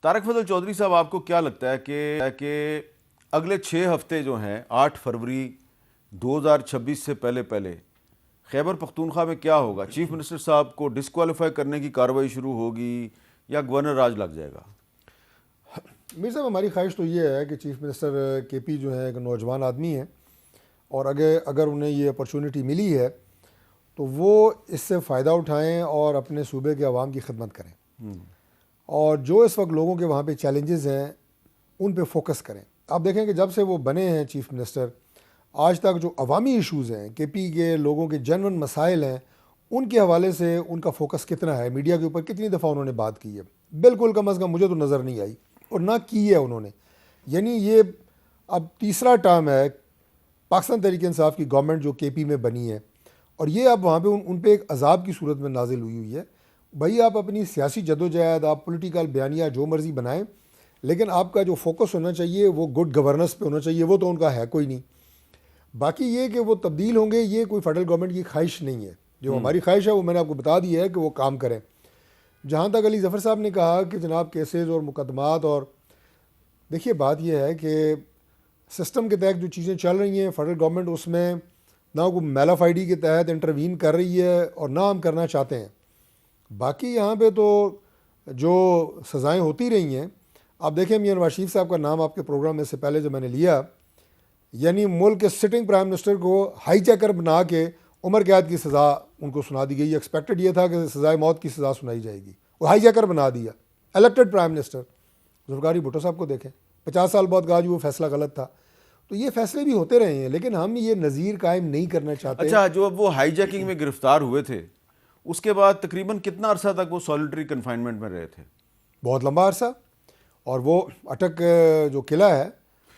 طارق فضل چودھری صاحب، آپ کو کیا لگتا ہے کہ اگلے 6 ہفتے جو ہیں 8 فروری 2026 سے پہلے خیبر پختونخوا میں کیا ہوگا؟ چیف منسٹر صاحب کو ڈسکوالیفائی کرنے کی کارروائی شروع ہوگی یا گورنر راج لگ جائے گا؟ میر صاحب، ہماری خواہش تو یہ ہے کہ چیف منسٹر کے پی جو ہیں ایک نوجوان آدمی ہیں، اور اگر انہیں یہ اپرچونٹی ملی ہے تو وہ اس سے فائدہ اٹھائیں اور اپنے صوبے کے عوام کی خدمت کریں، اور جو اس وقت لوگوں کے وہاں پہ چیلنجز ہیں ان پہ فوکس کریں۔ آپ دیکھیں کہ جب سے وہ بنے ہیں چیف منسٹر، آج تک جو عوامی ایشوز ہیں، کے پی کے لوگوں کے جنون مسائل ہیں، ان کے حوالے سے ان کا فوکس کتنا ہے، میڈیا کے اوپر کتنی دفعہ انہوں نے بات کی ہے؟ بالکل، کم از کم مجھے تو نظر نہیں آئی، اور نہ کی ہے انہوں نے۔ یعنی یہ اب تیسرا ٹرم ہے پاکستان تحریک انصاف کی گورنمنٹ جو کے پی میں بنی ہے، اور یہ اب وہاں پہ ان پہ ایک عذاب کی صورت میں نازل ہوئی ہے۔ بھائی، آپ اپنی سیاسی جدوجہد، آپ پولیٹیکل بیانیہ جو مرضی بنائیں، لیکن آپ کا جو فوکس ہونا چاہیے وہ گڈ گورننس پہ ہونا چاہیے، وہ تو ان کا ہے کوئی نہیں۔ باقی یہ کہ وہ تبدیل ہوں گے، یہ کوئی فیڈرل گورنمنٹ کی خواہش نہیں ہے۔ جو ہماری خواہش ہے وہ میں نے آپ کو بتا دی ہے کہ وہ کام کریں۔ جہاں تک علی ظفر صاحب نے کہا کہ جناب کیسز اور مقدمات، اور دیکھیے بات یہ ہے کہ سسٹم کے تحت جو چیزیں چل رہی ہیں، فیڈرل گورنمنٹ اس میں نہ کوئی میل آف آئی ڈی کے تحت انٹروین کر رہی ہے اور نہ ہم کرنا چاہتے ہیں۔ باقی یہاں پہ تو جو سزائیں ہوتی رہی ہیں، آپ دیکھیں میاں نواز شریف صاحب کا نام آپ کے پروگرام میں سے پہلے جو میں نے لیا، یعنی ملک کے سٹنگ پرائم منسٹر کو ہائی جیکر بنا کے عمر قید کی سزا ان کو سنا دی گئی۔ ایکسپیکٹڈ یہ تھا کہ سزائے موت کی سزا سنائی جائے گی، وہ ہائی جیکر بنا دیا elected prime minister. Zulfikar Bhutto sahab کو دیکھیں، 50 سال بعد کہا جی وہ فیصلہ غلط تھا۔ تو یہ فیصلے بھی ہوتے رہے ہیں، لیکن ہم یہ نظیر قائم نہیں کرنا چاہتے۔ اچھا، جو اب وہ ہائی جیکنگ میں گرفتار ہوئے تھے، اس کے بعد تقریباً کتنا عرصہ تک وہ سالیٹری کنفائنمنٹ میں رہے تھے؟ بہت لمبا عرصہ، اور وہ اٹک جو قلعہ ہے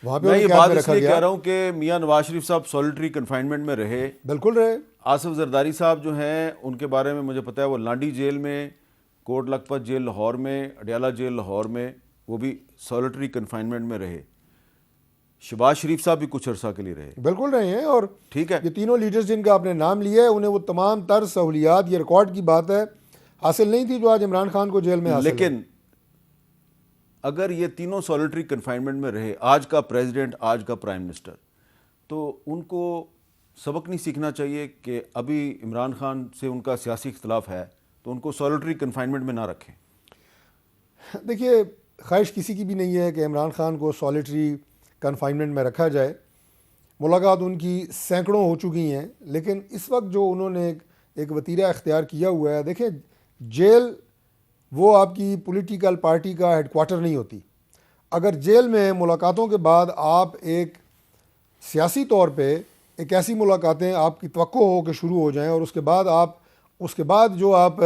وہاں پہ میں یہ قید بات میں اس رکھا لیے گیا۔ کہہ رہا ہوں کہ میاں نواز شریف صاحب سالیٹری کنفائنمنٹ میں رہے، بالکل رہے۔ آصف زرداری صاحب جو ہیں ان کے بارے میں مجھے پتہ ہے وہ لانڈی جیل میں، کوٹ لکھپت جیل لاہور میں، اڈیالہ جیل لاہور میں وہ بھی سالیٹری کنفائنمنٹ میں رہے۔ شہباز شریف صاحب بھی کچھ عرصہ کے لیے رہے۔ بالکل رہے ہیں، اور ٹھیک ہے، یہ تینوں لیڈرز جن کا آپ نے نام لیا ہے انہیں وہ تمام تر سہولیات، یہ ریکارڈ کی بات ہے، حاصل نہیں تھی جو آج عمران خان کو جیل میں حاصل ہے۔ لیکن اگر یہ تینوں سالیٹری کنفائنمنٹ میں رہے، آج کا پریزیڈنٹ، آج کا پرائم منسٹر، تو ان کو سبق نہیں سیکھنا چاہیے کہ ابھی عمران خان سے ان کا سیاسی اختلاف ہے تو ان کو سالیٹری کنفائنمنٹ میں نہ رکھیں؟ دیکھیے، خواہش کسی کی بھی نہیں ہے کہ عمران خان کو سالیٹری کنفائنمنٹ میں رکھا جائے۔ ملاقات ان کی سینکڑوں ہو چکی ہیں، لیکن اس وقت جو انہوں نے ایک وتیرہ اختیار کیا ہوا ہے، دیکھیں جیل وہ آپ کی پولیٹیکل پارٹی کا ہیڈ کوارٹر نہیں ہوتی۔ اگر جیل میں ملاقاتوں کے بعد آپ ایک سیاسی طور پہ ایک ایسی ملاقاتیں آپ کی توقع ہو کہ شروع ہو جائیں، اور اس کے بعد جو آپ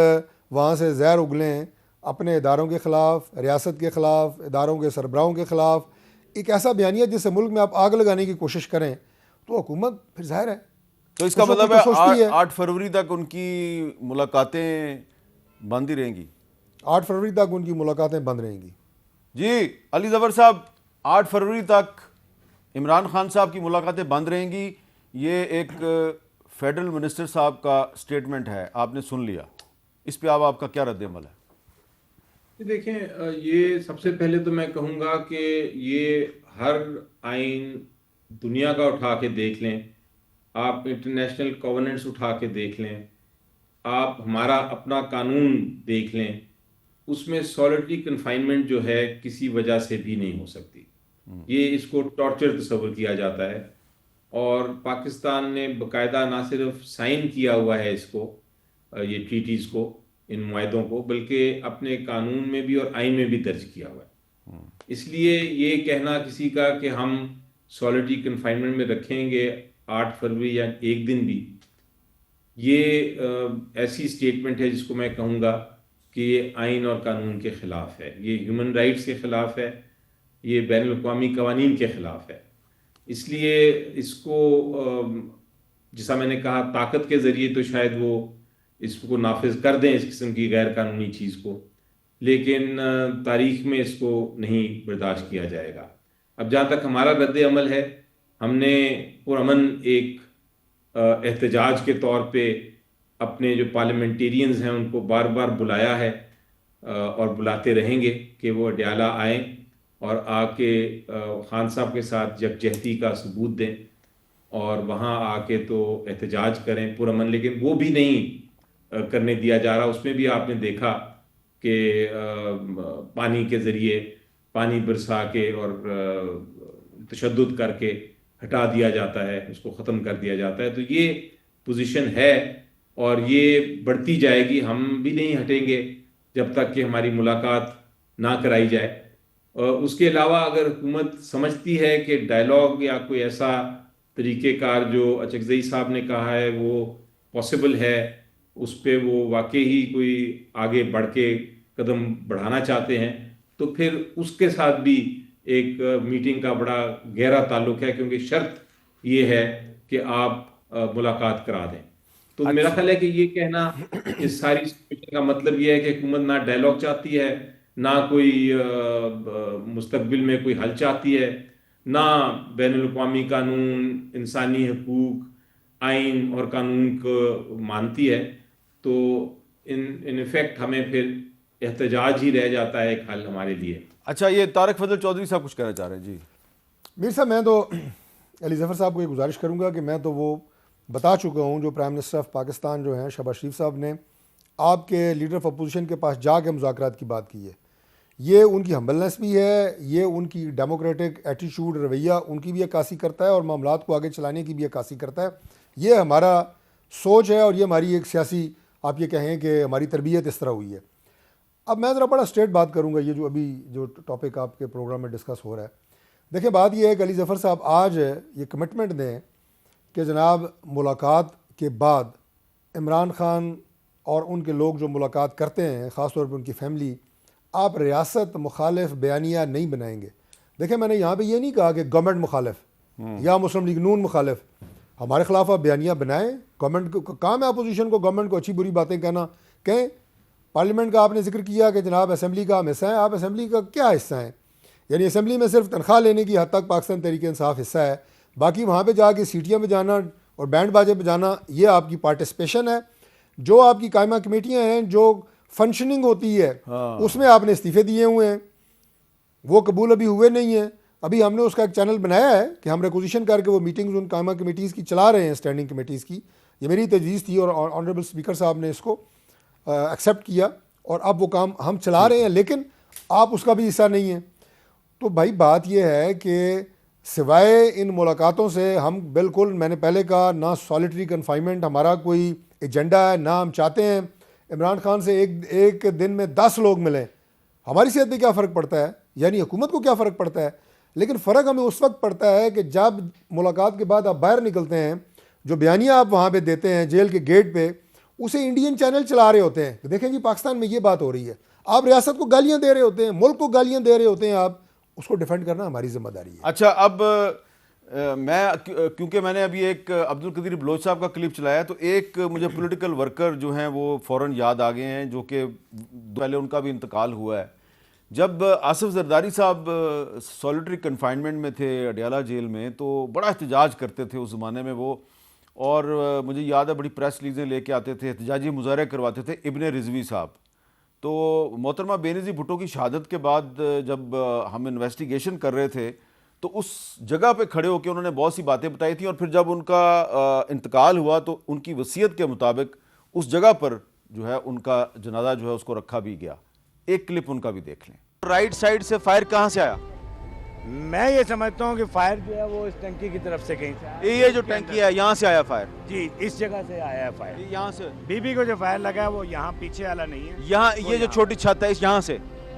وہاں سے زہر اگلیں اپنے اداروں کے خلاف، ریاست کے خلاف، اداروں کے سربراہوں کے خلاف، ایک ایسا بیانیہ جس سے ملک میں آپ آگ لگانے کی کوشش کریں، تو حکومت پھر ظاہر ہے تو اس کا مطلب ہے 8 فروری تک ان کی ملاقاتیں بند ہی رہیں گی؟ 8 فروری تک ان کی ملاقاتیں بند رہیں گی۔ جی علی ظفر صاحب، 8 فروری تک عمران خان صاحب کی ملاقاتیں بند رہیں گی، یہ ایک فیڈرل منسٹر صاحب کا سٹیٹمنٹ ہے، آپ نے سن لیا، اس پہ آپ کا کیا رد عمل ہے؟ دیکھیں، یہ سب سے پہلے تو میں کہوں گا کہ یہ ہر آئین دنیا کا اٹھا کے دیکھ لیں، آپ انٹرنیشنل کووننٹس اٹھا کے دیکھ لیں، آپ ہمارا اپنا قانون دیکھ لیں، اس میں سالیٹری کنفائنمنٹ جو ہے کسی وجہ سے بھی نہیں ہو سکتی۔ یہ اس کو ٹارچر تصور کیا جاتا ہے، اور پاکستان نے باقاعدہ نہ صرف سائن کیا ہوا ہے اس کو، یہ ٹریٹیز کو، ان معاہدوں کو، بلکہ اپنے قانون میں بھی اور آئین میں بھی درج کیا ہوا ہے۔ اس لیے یہ کہنا کسی کا کہ ہم سالیٹری کنفائنمنٹ میں رکھیں گے 8 فروری یا ایک دن بھی، یہ ایسی سٹیٹمنٹ ہے جس کو میں کہوں گا کہ یہ آئین اور قانون کے خلاف ہے، یہ ہیومن رائٹس کے خلاف ہے، یہ بین الاقوامی قوانین کے خلاف ہے۔ اس لیے اس کو جیسا میں نے کہا طاقت کے ذریعے تو شاید وہ اس کو نافذ کر دیں، اس قسم کی غیر قانونی چیز کو، لیکن تاریخ میں اس کو نہیں برداشت کیا جائے گا۔ اب جہاں تک ہمارا رد عمل ہے، ہم نے پرامن ایک احتجاج کے طور پہ اپنے جو پارلیمنٹیرینز ہیں ان کو بار بار بلایا ہے، اور بلاتے رہیں گے کہ وہ اڈیالہ آئیں اور آ کے خان صاحب کے ساتھ یکجہتی کا ثبوت دیں اور وہاں آ کے تو احتجاج کریں پرامن. لیکن وہ بھی نہیں کرنے دیا جا رہا. اس میں بھی آپ نے دیکھا کہ پانی کے ذریعے پانی برسا کے اور تشدد کر کے ہٹا دیا جاتا ہے, اس کو ختم کر دیا جاتا ہے. تو یہ پوزیشن ہے اور یہ بڑھتی جائے گی. ہم بھی نہیں ہٹیں گے جب تک کہ ہماری ملاقات نہ کرائی جائے. اس کے علاوہ اگر حکومت سمجھتی ہے کہ ڈائلاگ یا کوئی ایسا طریقہ کار جو اچکزئی صاحب نے کہا ہے وہ پاسبل ہے, اس پہ وہ واقعی ہی کوئی آگے بڑھ کے قدم بڑھانا چاہتے ہیں, تو پھر اس کے ساتھ بھی ایک میٹنگ کا بڑا گہرا تعلق ہے, کیونکہ شرط یہ ہے کہ آپ ملاقات کرا دیں. تو میرا خیال ہے کہ یہ کہنا اس ساری سچویشن کا مطلب یہ ہے کہ حکومت نہ ڈائلاگ چاہتی ہے, نہ کوئی مستقبل میں کوئی حل چاہتی ہے, نہ بین الاقوامی قانون, انسانی حقوق, آئین اور قانون کو مانتی ہے. تو ان ایفیکٹ ہمیں پھر احتجاج ہی رہ جاتا ہے ایک حل ہمارے لیے. اچھا, یہ طارق فضل چودھری صاحب کچھ کہنا چاہ رہے ہیں. جی میر صاحب, میں تو علی ظفر صاحب کو یہ گزارش کروں گا کہ میں تو وہ بتا چکا ہوں جو پرائم منسٹر آف پاکستان جو ہیں شہباز شریف صاحب نے آپ کے لیڈر آف اپوزیشن کے پاس جا کے مذاکرات کی بات کی ہے. یہ ان کی ہمبلنس بھی ہے, یہ ان کی ڈیموکریٹک ایٹیچیوڈ, رویہ ان کی بھی عکاسی کرتا ہے اور معاملات کو آگے چلانے کی بھی عکاسی کرتا ہے. یہ ہمارا سوچ ہے اور یہ ہماری ایک سیاسی, آپ یہ کہیں کہ ہماری تربیت اس طرح ہوئی ہے. اب میں ذرا بڑا اسٹریٹ بات کروں گا, یہ جو ابھی جو ٹاپک آپ کے پروگرام میں ڈسکس ہو رہا ہے. دیکھیں, بات یہ ہے کہ علی ظفر صاحب آج یہ کمٹمنٹ دیں کہ جناب ملاقات کے بعد عمران خان اور ان کے لوگ جو ملاقات کرتے ہیں, خاص طور پہ ان کی فیملی, آپ ریاست مخالف بیانیہ نہیں بنائیں گے. دیکھیں, میں نے یہاں پہ یہ نہیں کہا کہ گورنمنٹ مخالف یا مسلم لیگ نون مخالف, ہمارے خلاف آپ بیانیہ بنائیں. گورنمنٹ کو کام ہے اپوزیشن کو گورنمنٹ کو اچھی بری باتیں کہنا, کہیں. پارلیمنٹ کا آپ نے ذکر کیا کہ جناب اسمبلی کا ہم حصہ ہیں. آپ اسمبلی کا کیا حصہ ہیں؟ یعنی اسمبلی میں صرف تنخواہ لینے کی حد تک پاکستان تحریک انصاف حصہ ہے, باقی وہاں پہ جا کے سیٹیاں پہ جانا اور بینڈ باجے پہ جانا یہ آپ کی پارٹیسپیشن ہے. جو آپ کی قائمہ کمیٹیاں ہیں جو فنکشننگ ہوتی ہے اس میں آپ نے استعفے دیے ہوئے ہیں, وہ قبول ابھی ہوئے نہیں ہیں. ابھی ہم نے اس کا ایک چینل بنایا ہے کہ ہم ریکوزیشن کر کے وہ میٹنگز ان قائمہ کمیٹیز کی چلا رہے ہیں, اسٹینڈنگ کمیٹیز کی. یہ میری تجویز تھی اور آنریبل اسپیکر صاحب نے اس کو ایکسیپٹ کیا اور اب وہ کام ہم چلا رہے ہیں, لیکن آپ اس کا بھی حصہ نہیں ہیں. تو بھائی بات یہ ہے کہ سوائے ان ملاقاتوں سے ہم بالکل, میں نے پہلے کہا, نہ سالیٹری کنفائنمنٹ ہمارا کوئی ایجنڈا ہے, نہ ہم چاہتے ہیں عمران خان سے ایک دن میں 10 لوگ ملیں. ہماری صحت پہ کیا فرق پڑتا ہے, یعنی حکومت کو کیا فرق پڑتا ہے, لیکن فرق ہمیں اس وقت پڑتا ہے کہ جب ملاقات کے بعد آپ باہر نکلتے ہیں, جو بیانیہ آپ وہاں پہ دیتے ہیں جیل کے گیٹ پہ, اسے انڈین چینل چلا رہے ہوتے ہیں. دیکھیں جی, پاکستان میں یہ بات ہو رہی ہے, آپ ریاست کو گالیاں دے رہے ہوتے ہیں, ملک کو گالیاں دے رہے ہوتے ہیں, آپ اس کو ڈیفینڈ کرنا ہماری ذمہ داری ہے. اچھا, اب میں کیونکہ میں نے ابھی ایک عبد القدیر بلوچ صاحب کا کلپ چلایا, تو ایک مجھے پولیٹیکل ورکر جو ہیں وہ فوراً یاد آ گئے ہیں, جو کہ پہلے ان کا بھی انتقال ہوا ہے. جب آصف زرداری صاحب سالیٹری کنفائنمنٹ میں تھے اڈیالہ جیل میں, تو بڑا احتجاج کرتے تھے اس زمانے میں وہ, اور مجھے یاد ہے بڑی پریس ریلیزیں لے کے آتے تھے, احتجاجی مظاہرے کرواتے تھے. ابن رضوی صاحب, تو محترمہ بے نظیر بھٹو کی شہادت کے بعد جب ہم انویسٹیگیشن کر رہے تھے تو اس جگہ پہ کھڑے ہو کے انہوں نے بہت سی باتیں بتائی تھیں, اور پھر جب ان کا انتقال ہوا تو ان کی وصیت کے مطابق اس جگہ پر جو ہے ان کا جنازہ جو ہے اس کو رکھا بھی گیا. ایک کلپ ان کا بھی دیکھ لیں. رائٹ سائڈ سے فائر کہاں سے آیا؟ میں یہ سمجھتا ہوں کہ فائر جو ہے وہ اس ٹنکی کی طرف سے کہیں سے آیا. یہ جو ٹینکی ہے یہاں سے آیا فائر؟ جی, اس جگہ سے آیا ہے فائر. یہاں سے بی بی کو جو فائر لگا ہے وہ یہاں پیچھے والا نہیں ہے, یہاں یہ جو چھوٹی چھت ہے اس یہاں سے,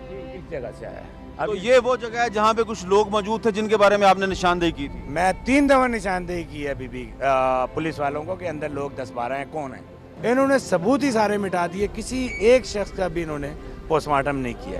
جی اس جگہ سے آیا ہے. تو یہ وہ جگہ ہے جہاں پہ کچھ لوگ موجود تھے جن کے بارے میں آپ نے نشاندہی کی تھی؟ میں 3 دفعہ نشاندہی کی ہے بی بی پولیس والوں کو کہ اندر لوگ 10-12 ہیں, کون ہیں. انہوں نے ثبوت ہی سارے مٹا دیے, کسی ایک شخص کا بھی انہوں نے پوسٹ مارٹم نہیں کیا.